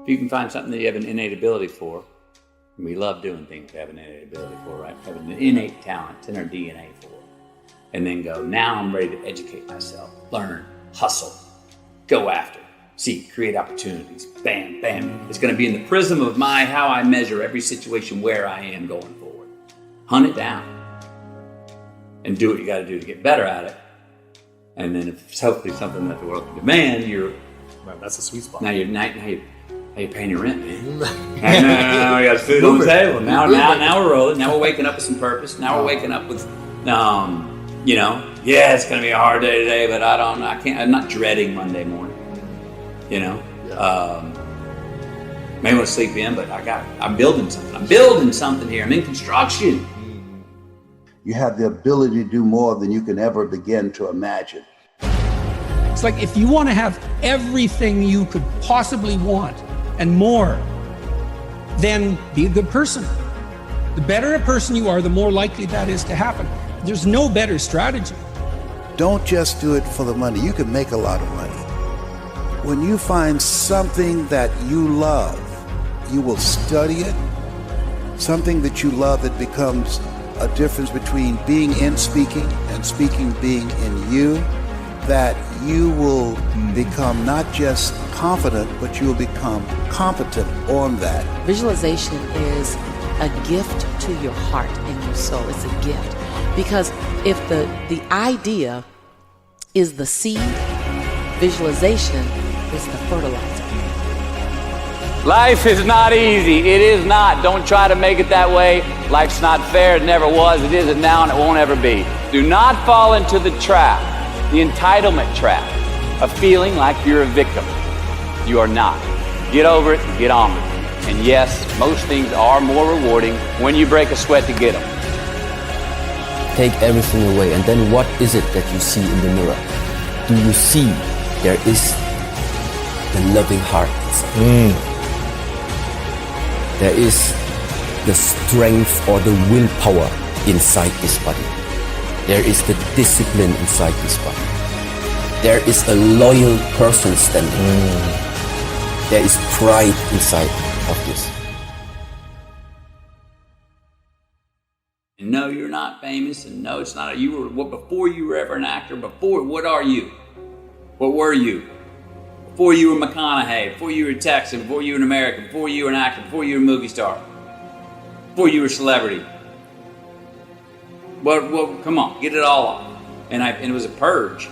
If you can find something that you have an innate ability for, and we love doing things we have an innate ability for, right? Have an innate talent, it's in our DNA for. And then go, now I'm ready to educate myself, learn, hustle, go after, seek, create opportunities, bam, bam. It's gonna be in the prism of how I measure every situation where I am going forward. Hunt it down and do what you gotta do to get better at it. And then if it's hopefully something that the world can demand, right, that's a sweet spot. Now you're paying your rent, man. No, we got food on the table. Now we're rolling. Now we're waking up with some purpose. Now we're waking up with, it's going to be a hard day today, but I'm not dreading Monday morning, Maybe I'll sleep in, but I'm building something. I'm building something here. I'm in construction. You have the ability to do more than you can ever begin to imagine. It's like if you want to have everything you could possibly want and more, then be a good person. The better a person you are, the more likely that is to happen. There's no better strategy. Don't just do it for the money. You can make a lot of money. When you find something that you love, you will study it. Something that you love that becomes a difference between being in speaking and speaking being in you, that you will become not just confident, but you will become competent on that. Visualization is a gift to your heart and your soul. It's a gift. Because if the idea is the seed, visualization is the fertilizer. Life is not easy. It is not. Don't try to make it that way. Life's not fair. It never was. It isn't now, and it won't ever be. Do not fall into the trap, the entitlement trap, of feeling like you're a victim. You are not. Get over it and get on with it. And yes, most things are more rewarding when you break a sweat to get them. Take everything away, and then what is it that you see in the mirror? Do you see there is the loving heart inside? There is the strength or the willpower inside this body. There is the discipline inside this body. There is a loyal person standing. There is pride inside of this. No, you're not famous, and no, it's not. Before you were ever an actor. What are you? What were you? Before you were McConaughey, before you were a Texan, before you were an American, before you were an actor, before you were a movie star, before you were a celebrity. Well, come on, get it all off. And it was a purge.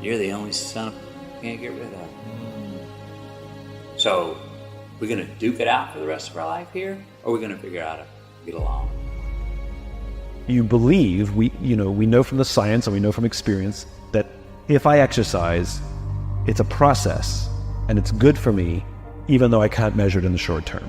You're the only son of you can't get rid of. So, we're gonna duke it out for the rest of our life here, or we're gonna figure out how to get along. You believe, we know from the science and we know from experience that if I exercise, it's a process and it's good for me, even though I can't measure it in the short term.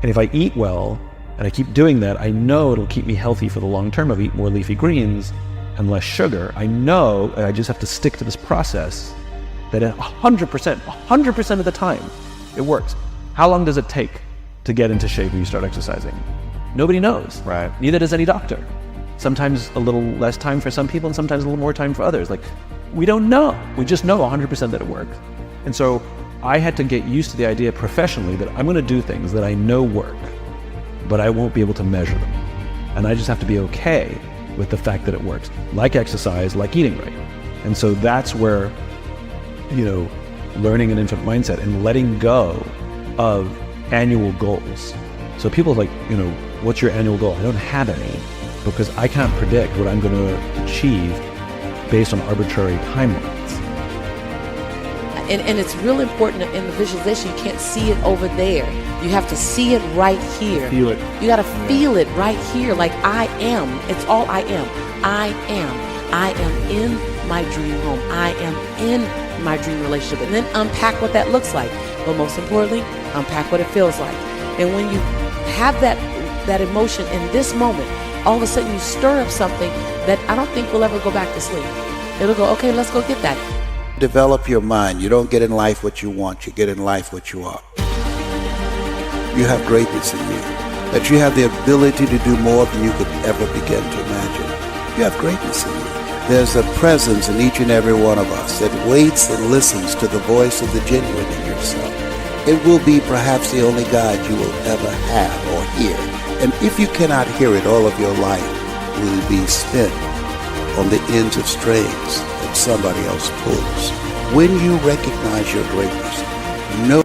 And if I eat well and I keep doing that, I know it'll keep me healthy for the long term. I'll eat more leafy greens and less sugar. I know I just have to stick to this process that 100% of the time it works. How long does it take to get into shape when you start exercising? Nobody knows. Right. Neither does any doctor. Sometimes a little less time for some people and sometimes a little more time for others. We don't know. We just know 100% that it works. And so I had to get used to the idea professionally that I'm going to do things that I know work, but I won't be able to measure them. And I just have to be okay with the fact that it works, like exercise, like eating right. And so that's where, learning an infinite mindset and letting go of annual goals. So people are like, what's your annual goal? I don't have any because I can't predict what I'm going to achieve based on arbitrary timelines. And it's real important in the visualization. You can't see it over there. You have to see it right here. Feel it. You got to feel it right here. Like I am. It's all I am. I am. I am in my dream home. I am in my dream relationship. And then unpack what that looks like. But most importantly, unpack what it feels like. And when you have that emotion in this moment, all of a sudden you stir up something that I don't think will ever go back to sleep. It'll go, okay, let's go get that. Develop your mind. You don't get in life what you want. You get in life what you are. You have greatness in you. That you have the ability to do more than you could ever begin to imagine. You have greatness in you. There's a presence in each and every one of us that waits and listens to the voice of the genuine in yourself. It will be perhaps the only God you will ever have or hear. And if you cannot hear it, all of your life will be spent on the ends of strings that somebody else pulls. When you recognize your greatness, know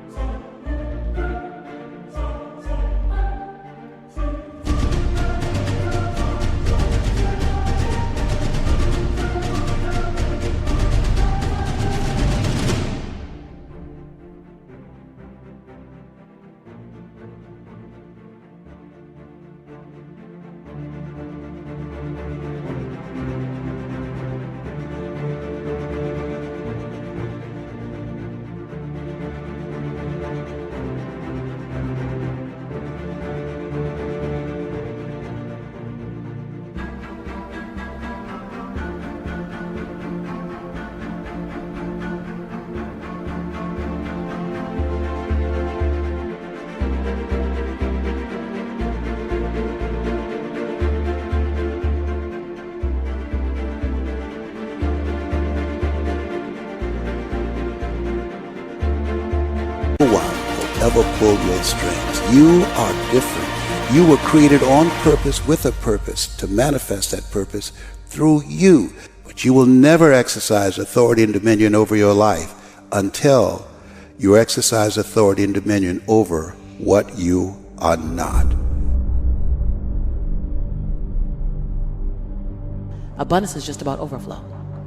no one will ever pull your strings. You are different. You were created on purpose with a purpose to manifest that purpose through you. But you will never exercise authority and dominion over your life until you exercise authority and dominion over what you are not. Abundance is just about overflow.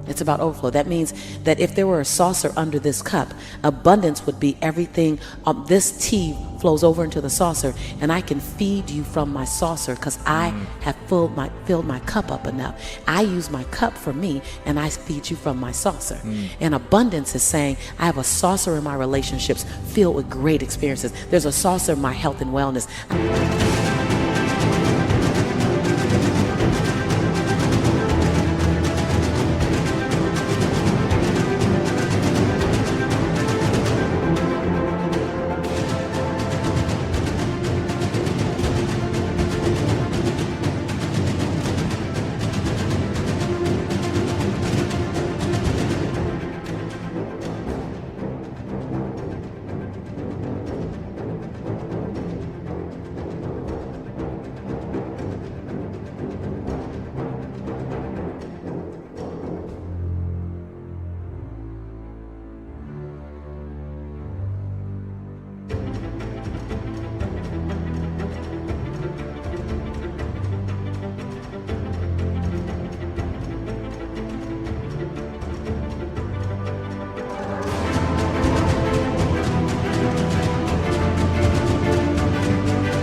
It's about overflow. That means that if there were a saucer under this cup, abundance would be everything. This tea flows over into the saucer, and I can feed you from my saucer because I have filled my cup up enough. I use my cup for me, and I feed you from my saucer. And abundance is saying, I have a saucer in my relationships filled with great experiences. There's a saucer in my health and wellness.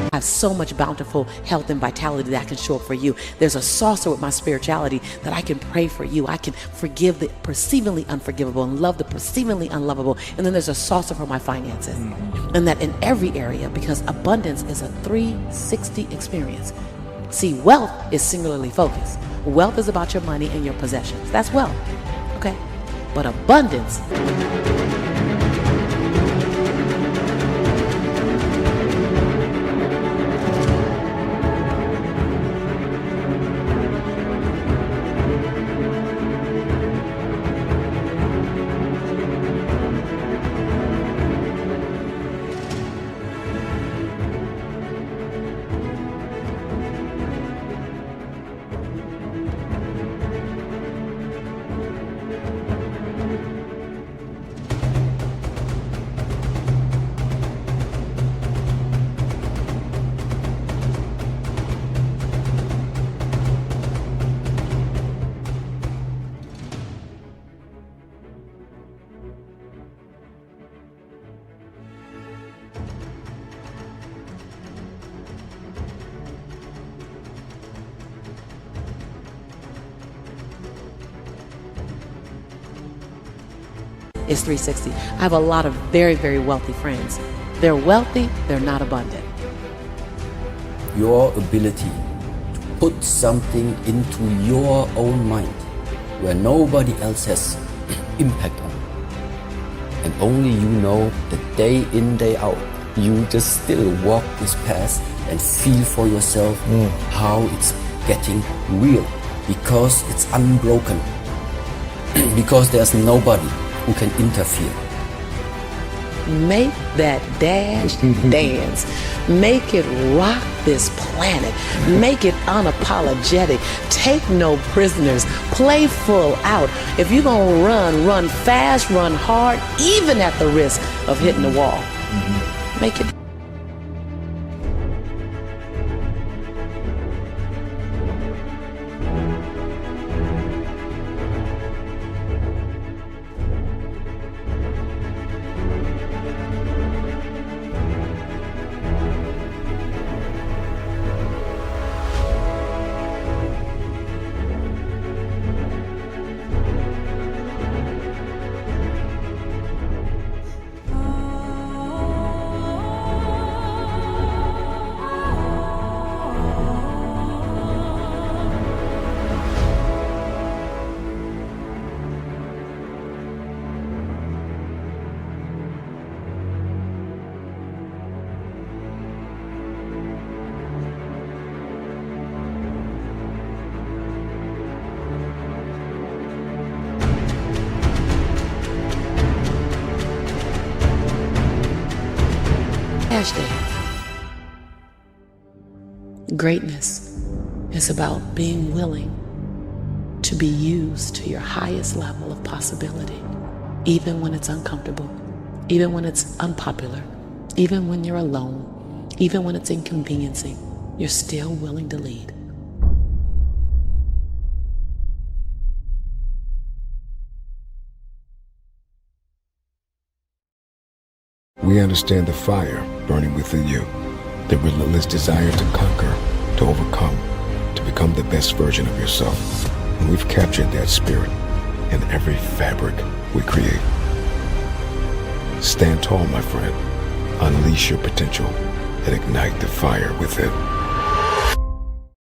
I have so much bountiful health and vitality that I can show up for you. There's a saucer with my spirituality that I can pray for you. I can forgive the perceivingly unforgivable and love the perceivingly unlovable. And then there's a saucer for my finances. And that in every area, because abundance is a 360 experience. See, wealth is singularly focused. Wealth is about your money and your possessions. That's wealth. Okay? But abundance is 360. I have a lot of very, very wealthy friends. They're wealthy, they're not abundant. Your ability to put something into your own mind where nobody else has impact on, and only you know that day in, day out, you just still walk this path and feel for yourself how it's getting real, because it's unbroken, because there's nobody who can interfere. Make that dash dance. Make it rock this planet. Make it unapologetic. Take no prisoners. Play full out. If you're gonna run fast, run hard, even at the risk of hitting the wall. Make it. Greatness is about being willing to be used to your highest level of possibility, even when it's uncomfortable, even when it's unpopular, even when you're alone, even when it's inconveniencing, you're still willing to lead. We understand the fire burning within you, the relentless desire to conquer, to overcome, to become the best version of yourself. And we've captured that spirit in every fabric we create. Stand tall, my friend. Unleash your potential and ignite the fire within.